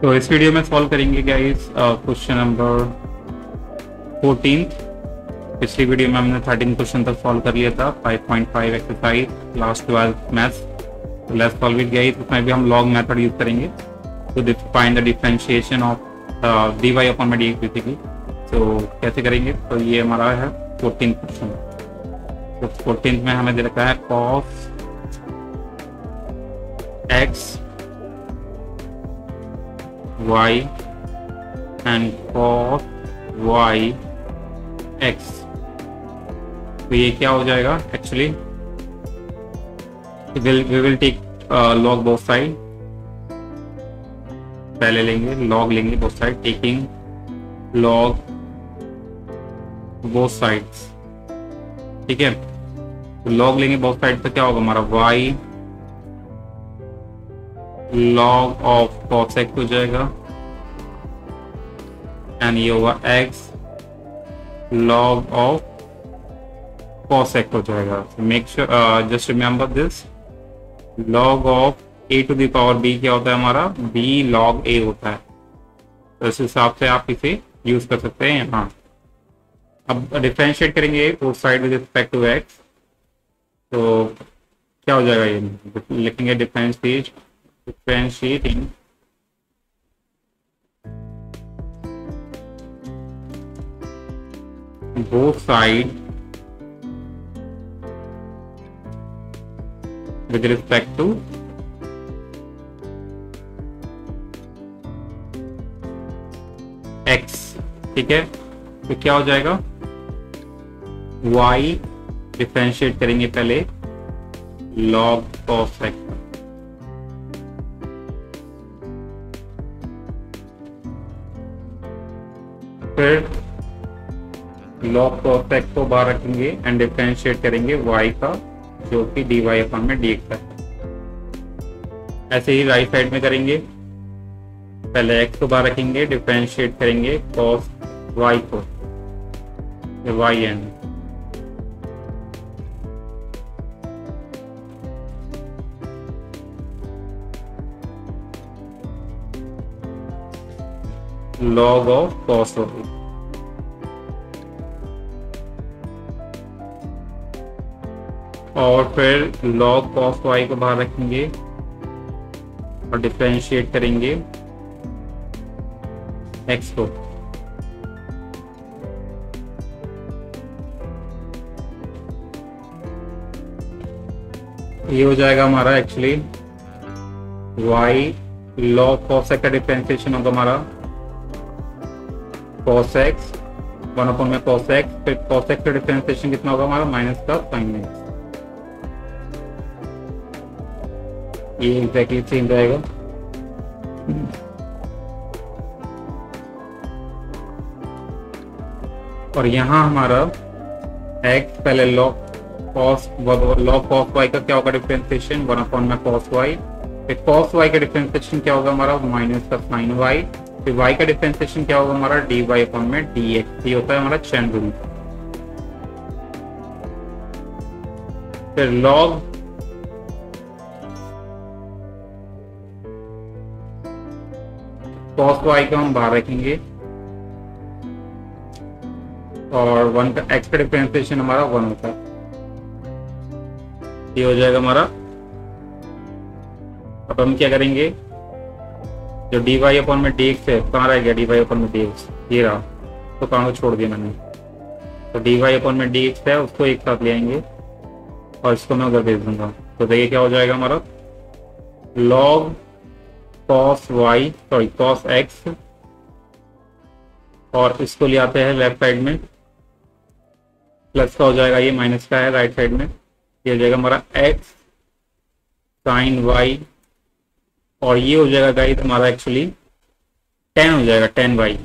तो इस वीडियो में सॉल्व करेंगे गाइस क्वेश्चन नंबर 14। पिछली वीडियो में हमने 13 क्वेश्चन तक सॉल्व कर लिया था, 5.5 एक्सरसाइज लास्ट 12 मैथ्स। तो लेट्स सॉल्व इट गाइस। उसमें भी हम लॉग मेथड यूज करेंगे to find the differentiation of dy upon dx basically. तो कैसे करेंगे, तो ये हमारा है 14 क्वेश्चन। तो 14 में हमें दे रखा है cos x y and cos y x। तो ये क्या हो जाएगा actually, we will take log both side। पहले लेंगे log, लेंगे both side, taking log both sides। ठीक है, तो log लेंगे both side तो क्या होगा हमारा y log of cos x हो जाएगा एंड ये होगा x log of cos x हो जाएगा। Make sure just remember this, log of a to the power b क्या होता है हमारा, b log a होता है। तो इस हिसाब से आप इसे यूज कर सकते हैं यहाँ। अब डिफरेंशिएट करेंगे both side with respect to x, तो क्या हो जाएगा, ये लिखेंगे differentiating both sides with respect to x। ठीक है, तो क्या हो जाएगा, y डिफरेंशिएट करेंगे पहले log cos x, फिर log cos x को बाहर रखेंगे एंड डिफरेंशिएट करेंगे y का, जो कि dy अपॉन में dx है। ऐसे ही राइट साइड में करेंगे, पहले x को बाहर रखेंगे, डिफरेंशिएट करेंगे cos y को, y n, log of cos y। और फिर log cos y को बाहर रखेंगे और डिफरेंशिएट करेंगे x को। ये हो जाएगा हमारा actually y log cos x का डिफरेंशिएशन होगा हमारा cos x 1 अपॉन में cos x, फिर cos x का डिफरेंशिएशन कितना होगा हमारा, माइनस का sin x। ये एग्जैक्टली सेम रहेगा। और यहाँ हमारा x पहले log cos y का क्या होगा डिफरेंशिएशन, 1 अपॉन में cos y, फिर cos y का डिफरेंशिएशन क्या होगा हमारा, माइनस का sin y, फिर y का डिफरेंशिएशन क्या होगा हमारा, dy अपॉन में dx। ये होता है हमारा चेन रूल। फिर log cos y को हम बाहर रखेंगे और 1 का x का डिफरेंशिएशन हमारा 1 होता है। ये हो जाएगा हमारा। अब हम क्या करेंगे, जो dy अपॉन में dx है, कहाँ रह गया dy अपॉन में dx, ये रहा, तो कहाँ को छोड़ दिया मैंने। तो dy अपॉन में dx है, उसको एक साथ ले आएंगे और इसको मैं उधर भेज दूंगा। तो देखिए क्या हो जाएगा हमारा, log cos x, और इसको ले आते हैं लेफ्ट साइड में, प्लस का हो जाएगा, ये माइनस का है राइट साइड में। ये हो जाएगा हमारा x sin y, और ये हो जाएगा गाइस हमारा एक्चुअली 10 हो जाएगा, 10y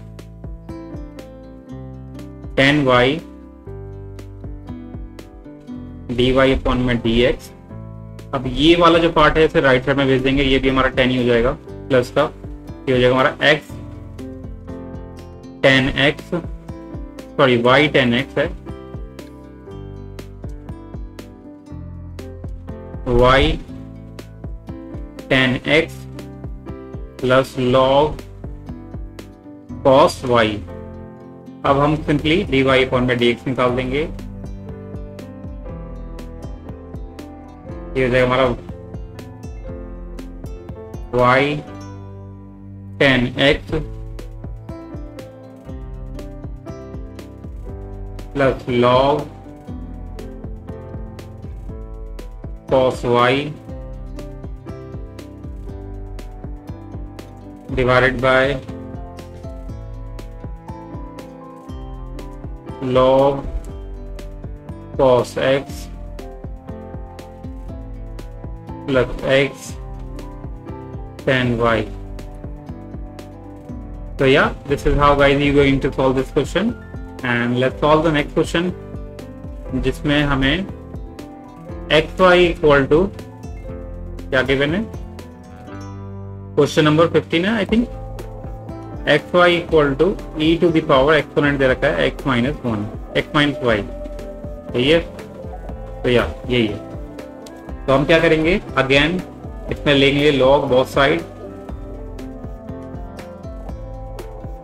dy अपॉन में dx। अब ये वाला जो पार्ट है इसे राइट साइड में भेज देंगे, ये भी हमारा 10 ही हो जाएगा प्लस का। ये हो जाएगा हमारा x 10x, sorry y 10x है, y 10x plus log cos y। अब हम सिंपली dy अपॉन में dx निकाल देंगे। ये हो जाएगा हमारा y tan x plus log cos y divided by log cos x plus x tan y। So yeah, this is how guys you going to solve this question, and let's solve the next question, जिसमें हमें X Y equal to क्या given है, question number 15 है I think. X Y equal to E to the power exponent दे रखा है X minus one, X minus Y, यही है। तो या यही है। तो हम क्या करेंगे, अगेन इसमें लेंगे लॉग बोथ साइड।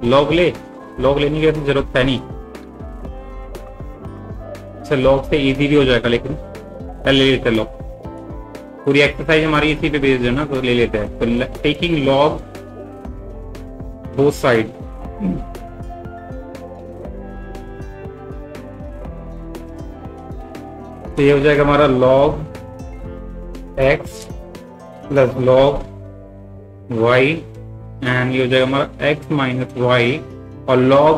लॉग लेने की जरूरत है नहीं, लॉग से इजी भी हो जाएगा, लेकिन ले लेते हैं लॉग। पूरी एक्सरसाइज हमारी इसी पे बेस्ड है ना, तो ले लेते हैं। तो टेकिंग लॉग बोथ साइड, तो ये हो जाएगा हमारा log x plus log y, and ये हो जाएगा हमारा x माइनस वाई, और log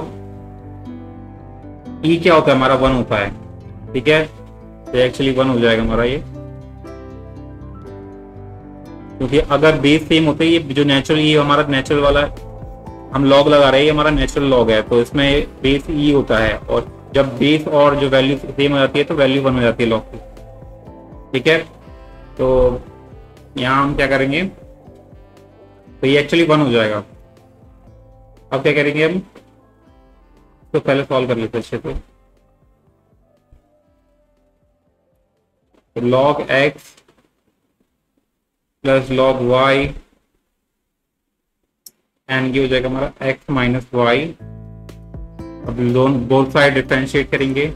e क्या होता है हमारा 1 होता है, ठीक है। तो एक्चुअली 1 हो जाएगा हमारा ये, क्योंकि अगर बेस सेम होते, ये जो नेचुरल ये हमारा नेचुरल वाला हम लॉग लगा रहे हैं, ये हमारा नेचुरल लॉग है, तो इसमें बेस ई होता है, और जब बेस और जो वैल्यू सेम हो जाती है तो वैल्यू 1 हो जाती है लॉग की, ठीक है। तो यहाँ हम क्या करेंगे, तो ये एक्चुअली 1 हो जाएगा। अब क्या करेंगे हम, तो पहले सॉल्व कर लेते हैं अच्छे से। तो log x plus log y, and ये हो जाएगा हमारा x माइनस वाई। अब बोथ साइड डिफरेंशिएट करेंगे,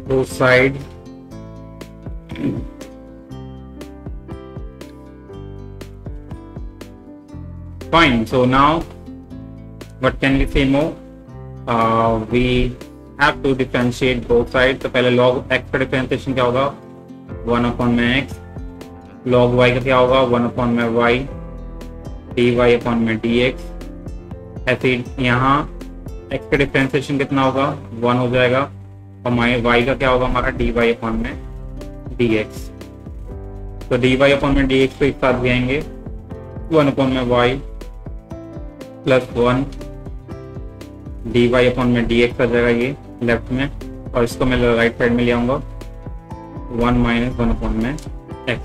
both side fine. So now what can we say more, we have to differentiate both sides। तो पहले log x का डिफरेंशिएशन क्या होगा, 1 अपॉन में x, log y का क्या होगा 1 अपॉन में y, dy अपॉन में dx। ऐसे यहाँ x का डिफरेंशिएशन कितना होगा 1 हो जाएगा, और y का क्या होगा हमारा dy अपॉन में dx। तो dy अपॉन में dx को एक साथ भी आएंगे, 1 अपॉन में y प्लस 1 dy अपॉन में dx आ जाएगा ये लेफ्ट में, और इसको मैं राइट साइड में ले आऊंगा 1 माइनस 1 अपॉन में x।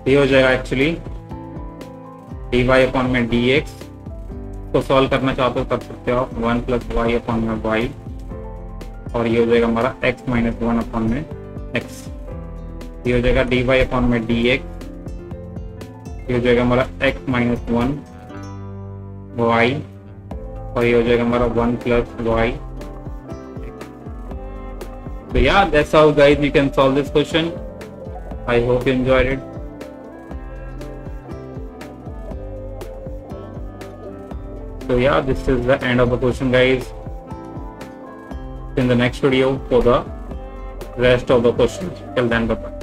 ये हो जाएगा एक्चुअली dy अपॉन में dx। को सॉल्व करना चाहते हो कर सकते हो आप, 1 प्लस वाई अपॉन में y, और ये हो जाएगा हमारा x माइनस 1 अपॉन में x। ये हो जाएगा dy अपॉन में dx, ये हो जाएगा हमारा x माइनस 1 y, और ये हो जाएगा हमारा 1 plus y। So yeah, that's how guys you can solve this question. I hope you enjoyed it. So yeah, this is the end of the question guys. In the next video for the rest of the questions. Till then, bye bye.